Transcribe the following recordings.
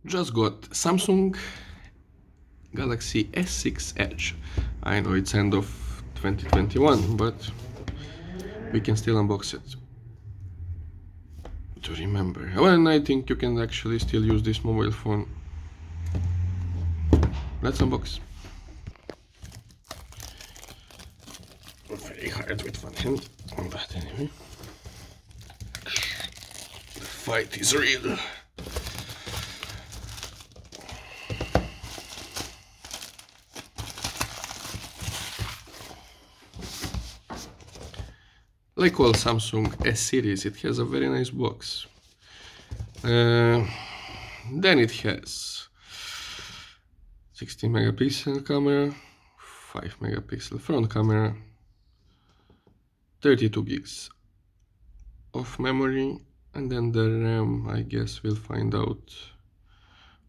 Just got Samsung Galaxy S6 Edge. I know it's end of 2021, but we can still unbox it to remember. Well, I think you can actually still use this mobile phone. Let's unbox. Very hard with one hand, but anyway. The fight is real. Like all Samsung S series, it has a very nice box. Then it has 16 megapixel camera, 5 megapixel front camera, 32 gigs of memory, and then the RAM, I guess we'll find out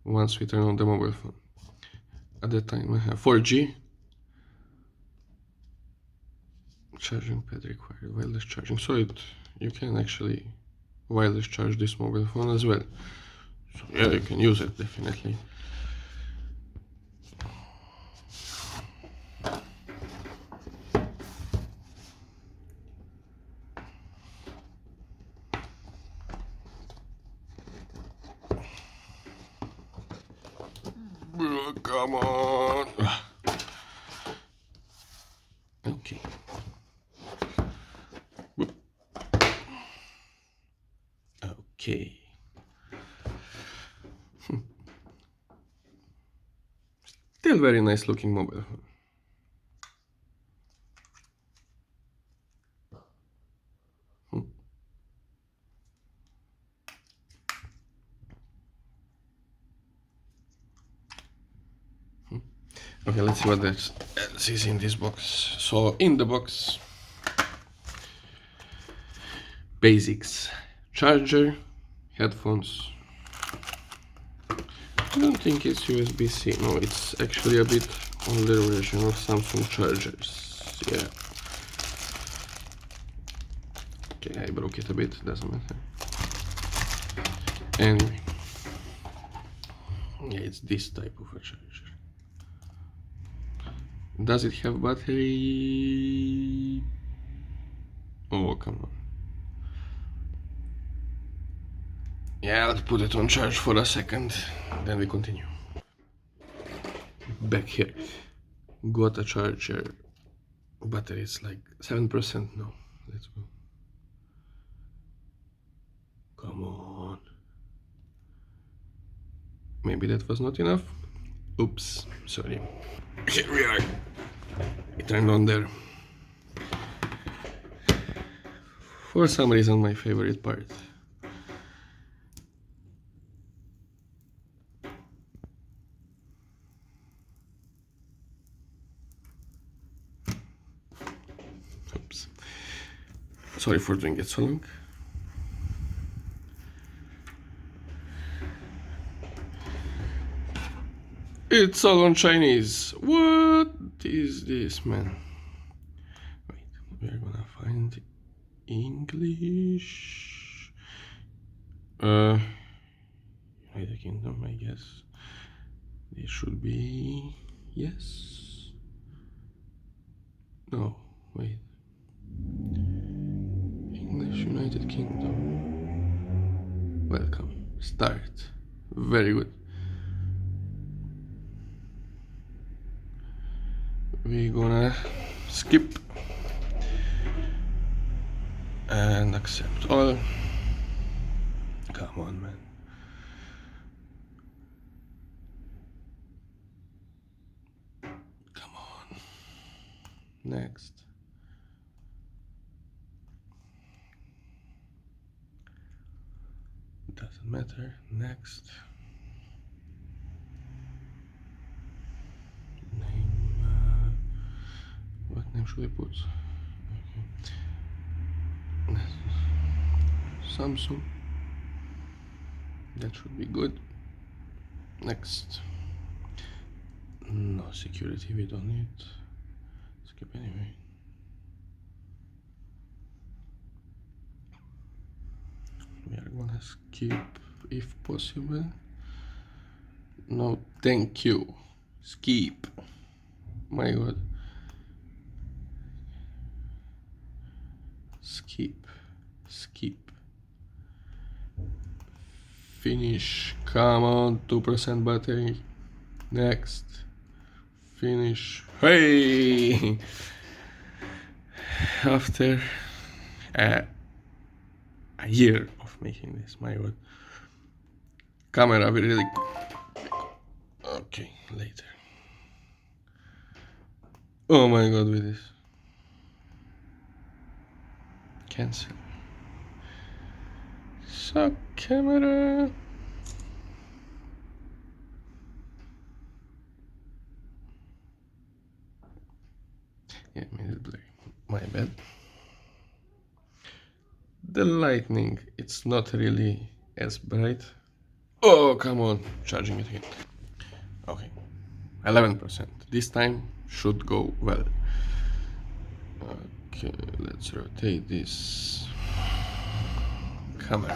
once we turn on the mobile phone. At that time I have 4G, charging pad required, wireless charging, so you can actually wireless charge this mobile phone as well. So yeah, you can use it definitely. Come on. Okay. Okay. Still very nice looking mobile phone. Okay, let's see what else is in this box. So in the box, basics, charger, headphones. I don't think it's USB-C. No, it's actually a bit older version of Samsung chargers. Yeah. Okay, I broke it a bit, doesn't matter. Anyway. Yeah, it's this type of a charger. Does it have battery? Oh, come on. Yeah, let's put it on charge for a second, then we continue. Back here. Got a charger. Battery is like 7% now. Let's go. Come on. Maybe that was not enough. Oops, sorry. Here we are. It turned on there. For some reason, my favorite part. Oops. Sorry for doing it so long. It's all on Chinese. What is this, man? Wait, we're gonna find English. United Kingdom, I guess. This should be yes. No, wait. English, United Kingdom. Welcome. Start. Very good. We're gonna skip and accept all. Come on, man. Come on. Next. Doesn't matter. Next. Name. What name should I put? Okay. Samsung. That should be good. Next. No security, we don't need. Skip anyway. We are gonna skip if possible. No, thank you. Skip. My god. Skip. Skip. Finish. Come on, 2% battery. Next. Finish. Hey! After a year of making this, my god. Camera really. Okay, later. Oh my god, with this. Cancel. Suck camera. Yeah, made it blurry. My bad. The lightning, it's not really as bright. Oh, come on, charging it again. Okay, 11%. This time should go well. Okay, let's rotate this camera.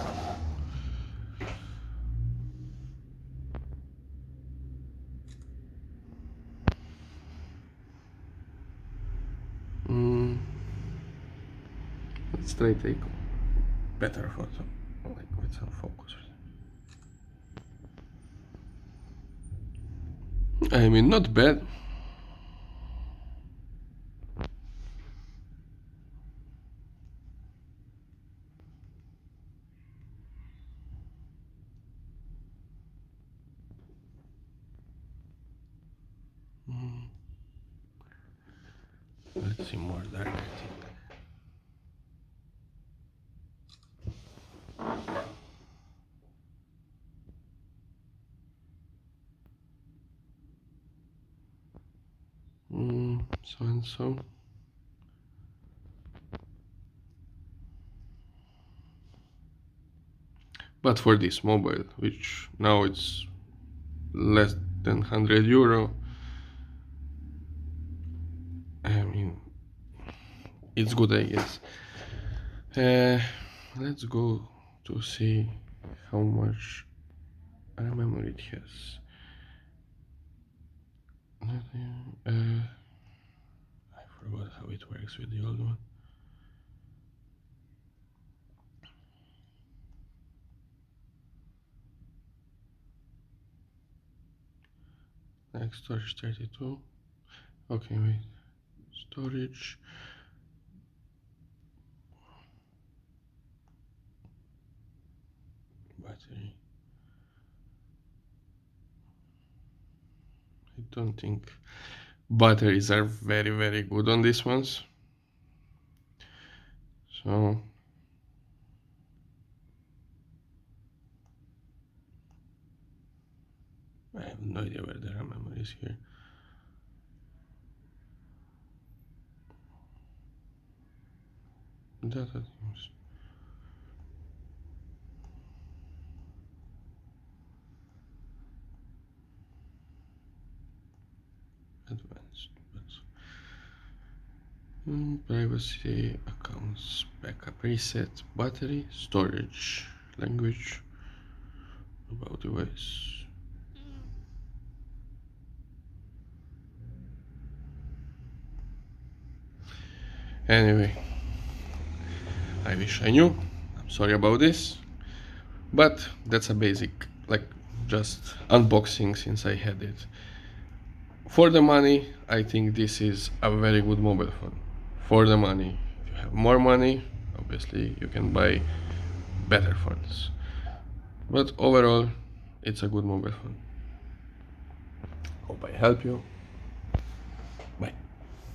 Let's try take better photo, like with some focus. I mean, not bad. Let's see more dark, I think. So and so. But for this mobile, which now it's less than 100 euro, I mean, it's good, I guess. Let's go to see how much memory it has. I forgot how it works with the old one. Next storage 32. Okay, wait. Storage. Battery. I don't think batteries are very good on these ones. So I have no idea where the RAM memory is here. Data teams. Advanced. Privacy, accounts, backup, reset, battery, storage, language, about device. Anyway, I wish I knew. I'm sorry about this, but that's a basic, like, just unboxing since I had it. For the money, I think this is a very good mobile phone. For the money. If you have more money, obviously you can buy better phones. But overall, it's a good mobile phone. Hope I help you.